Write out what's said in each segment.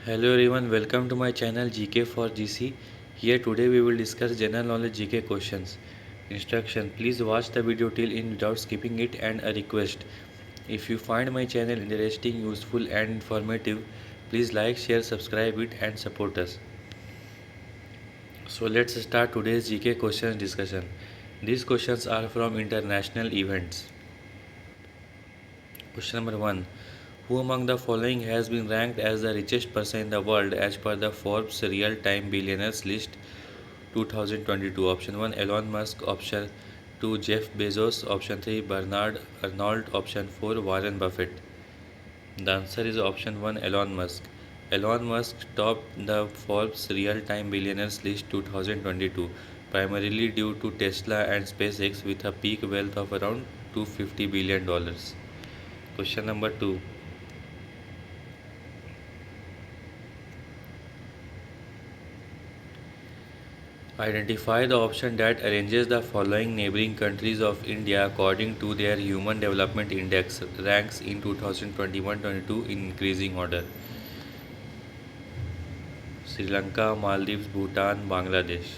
Hello everyone, welcome to my channel GK for GC. Here today we will discuss general knowledge GK questions. Instruction: please watch the video till in without skipping it, and a request: if you find my channel interesting, useful and informative, please like, share, subscribe it and support us. So let's start today's GK questions discussion. These questions are from international events. Question number 1. Who among the following has been ranked as the richest person in the world as per the Forbes Real Time Billionaires List 2022? Option 1 Elon Musk, option 2 Jeff Bezos, option 3 Bernard Arnault, option 4 Warren Buffett. The answer is option 1 Elon Musk. Elon Musk topped the Forbes Real Time Billionaires List 2022 primarily due to Tesla and SpaceX with a peak wealth of around $250 billion. Question number 2. Identify the option that arranges the following neighboring countries of India according to their Human Development Index ranks in 2021-22 in increasing order. Sri Lanka, Maldives, Bhutan, Bangladesh.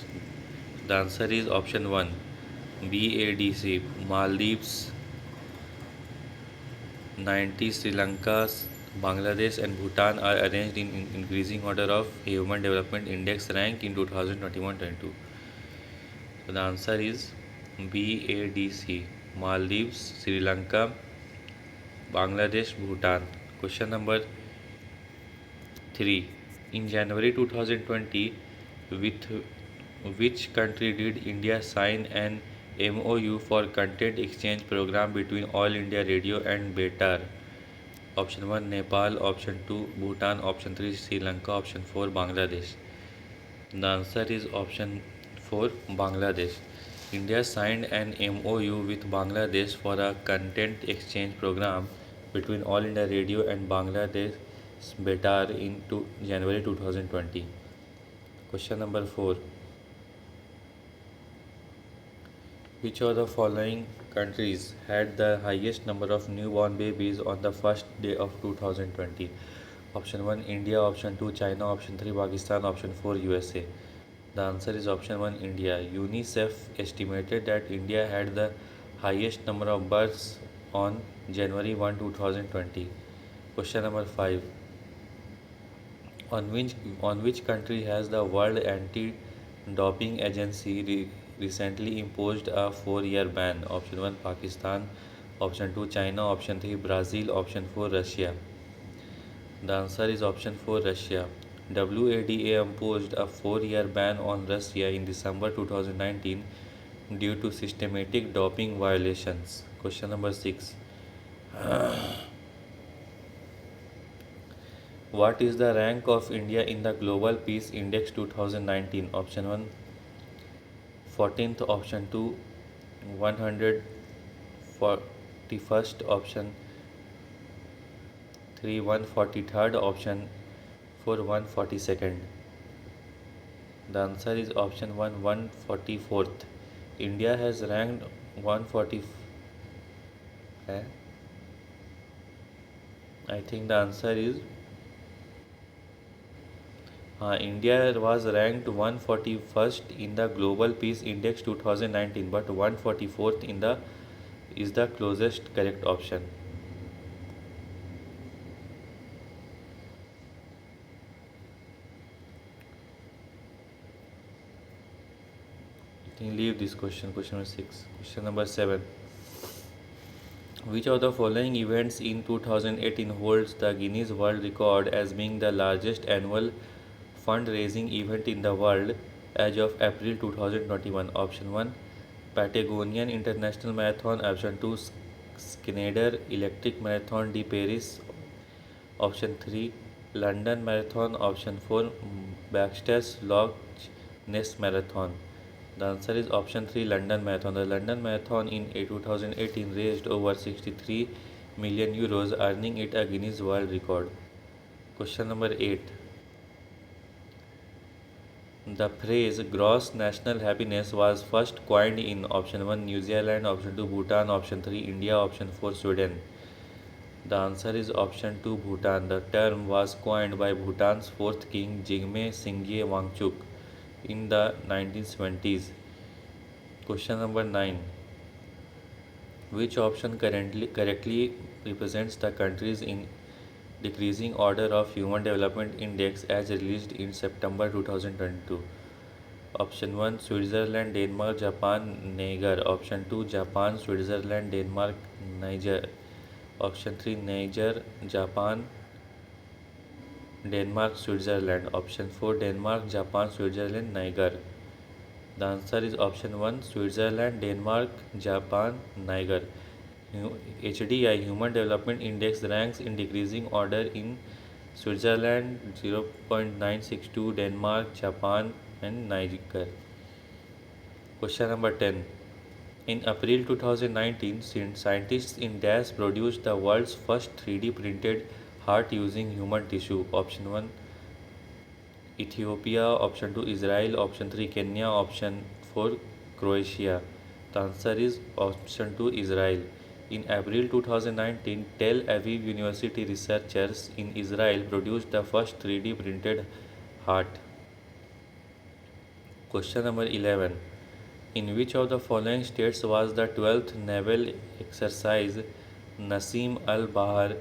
The answer is option 1 BADC. Maldives 90, Sri Lanka, Bangladesh and Bhutan are arranged in increasing order of Human Development Index rank in 2021-22. So the answer is BADC. Maldives, Sri Lanka, Bangladesh, Bhutan. Question number 3. In January 2020, with which country did India sign an MOU for content exchange program between All India Radio and Betar? Option 1 Nepal, option 2 Bhutan, option 3 Sri Lanka, option 4 Bangladesh. The answer is option 4 Bangladesh. India signed an MOU with Bangladesh for a content exchange program between All India Radio and Bangladesh Betar in January 2020. Question number 4. Which of the following countries had the highest number of newborn babies on the first day of 2020? Option 1 India, option 2 China, option 3 Pakistan, option 4 USA. The answer is option 1 India. UNICEF estimated that India had the highest number of births on January 1, 2020. Question number 5. On which country has the World Anti-Doping Agency recently imposed a 4-year ban? Option 1 Pakistan, option 2 China, option 3 Brazil, option 4 Russia. The answer is option 4 Russia. WADA imposed a 4-year ban on Russia in December 2019 due to systematic doping violations. Question number 6. What is the rank of India in the Global Peace Index 2019? Option 1 14th, option 2 141st, option 3 143rd, option 4 142nd. The answer is option 1 144th. India has ranked 140. I think the answer is India was ranked 141st in the Global Peace Index 2019, but 144th in the is the closest correct option. You can leave this question. Question number 6. Question number 7. Which of the following events in 2018 holds the Guinness World Record as being the largest annual fundraising event in the world as of April 2021? Option 1 Patagonian International Marathon, option 2 Schneider Electric Marathon de Paris, option 3 London Marathon, option 4 Baxter's Loch Ness Marathon. The answer is option 3 London Marathon. The London Marathon in 2018 raised over 63 million euros, earning it a Guinness World Record. Question number 8. The phrase gross national happiness was first coined in option 1 New Zealand, option 2 Bhutan, option 3 India, option 4 Sweden. The answer is option 2, Bhutan. The term was coined by Bhutan's fourth king Jigme Singye Wangchuk in the 1970s. Question number 9. Which option correctly represents the countries in decreasing order of Human Development Index as released in September 2022? Option 1, Switzerland, Denmark, Japan, Niger. Option 2, Japan, Switzerland, Denmark, Niger. Option 3, Niger, Japan, Denmark, Switzerland. Option 4, Denmark, Japan, Switzerland, Niger. The answer is option 1, Switzerland, Denmark, Japan, Niger. HDI, Human Development Index, ranks in decreasing order in Switzerland 0.962, Denmark, Japan, and Niger. Question number 10. In April 2019, scientists in DAS produced the world's first 3D printed heart using human tissue. Option 1, Ethiopia. Option 2, Israel. Option 3, Kenya. Option 4, Croatia. The answer is option 2, Israel. In April 2019, Tel Aviv University researchers in Israel produced the first 3D printed heart. Question number 11. In which of the following states was the 12th naval exercise Nasim Al Bahar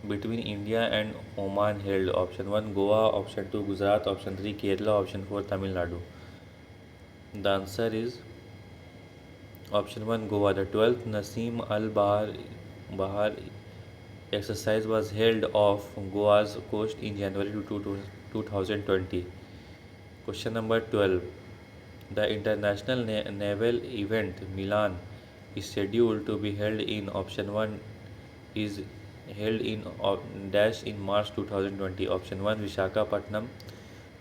between India and Oman held? Option 1, Goa. Option 2, Gujarat. Option 3, Kerala. Option 4, Tamil Nadu. The answer is option 1, Goa. The 12th Nasim Al Bahar exercise was held off Goa's coast in January 2020. Question number 12. The International Naval Event Milan is scheduled to be held in option 1 is held in dash in March 2020. Option 1, Visakhapatnam.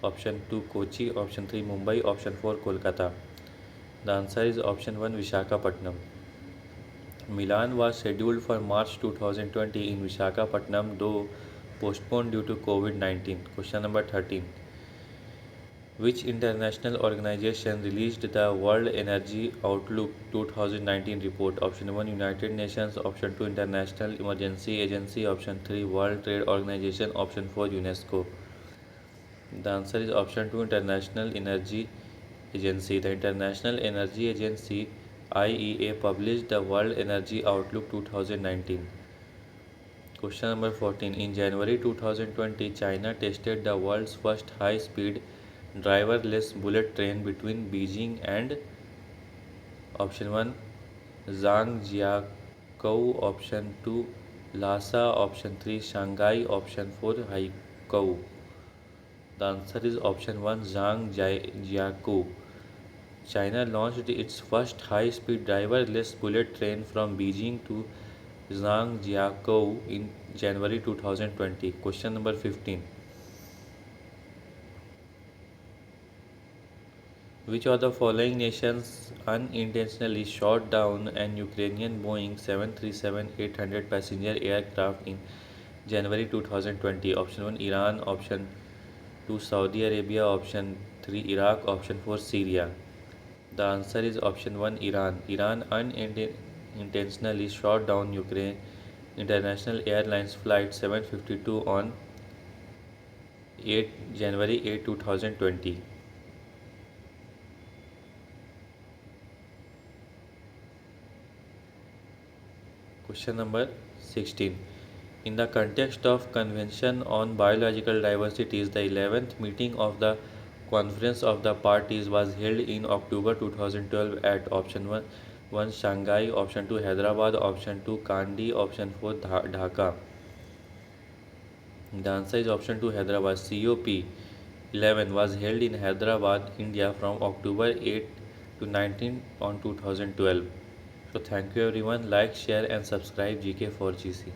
Option 2, Kochi. Option 3, Mumbai. Option 4, Kolkata. The answer is option 1, Visakhapatnam. Milan was scheduled for March 2020 in Visakhapatnam, though postponed due to COVID-19. Question number 13. Which international organization released the World Energy Outlook 2019 report? Option 1, United Nations. Option 2, International Emergency Agency. Option 3, World Trade Organization. Option 4, UNESCO. The answer is option 2, International Energy Agency. The International Energy Agency IEA published the World Energy Outlook 2019. Question number 14. In January 2020, China tested the world's first high-speed driverless bullet train between Beijing and option 1, Zhangjiakou. Option 2, Lhasa. Option 3, Shanghai. Option 4, Haikou. The answer is option 1, Zhangjiakou. China launched its first high-speed driverless bullet train from Beijing to Zhangjiakou in January 2020. Question number 15. Which of the following nations unintentionally shot down an Ukrainian Boeing 737-800 passenger aircraft in January 2020? Option 1, Iran. Option 2, Saudi Arabia. Option 3, Iraq. Option 4, Syria. The answer is option 1, Iran. Iran unintentionally shot down Ukraine International Airlines Flight 752 on January 8, 2020. Question number 16. In the context of Convention on Biological Diversity, the 11th meeting of the Conference of the Parties was held in October 2012 at option 1 Shanghai, option 2 Hyderabad, option 2 Kandy, option 4 Dhaka. The answer is option 2 Hyderabad. COP11 was held in Hyderabad, India from October 8 to 19 on 2012. So thank you everyone. Like, share and subscribe GK4GC.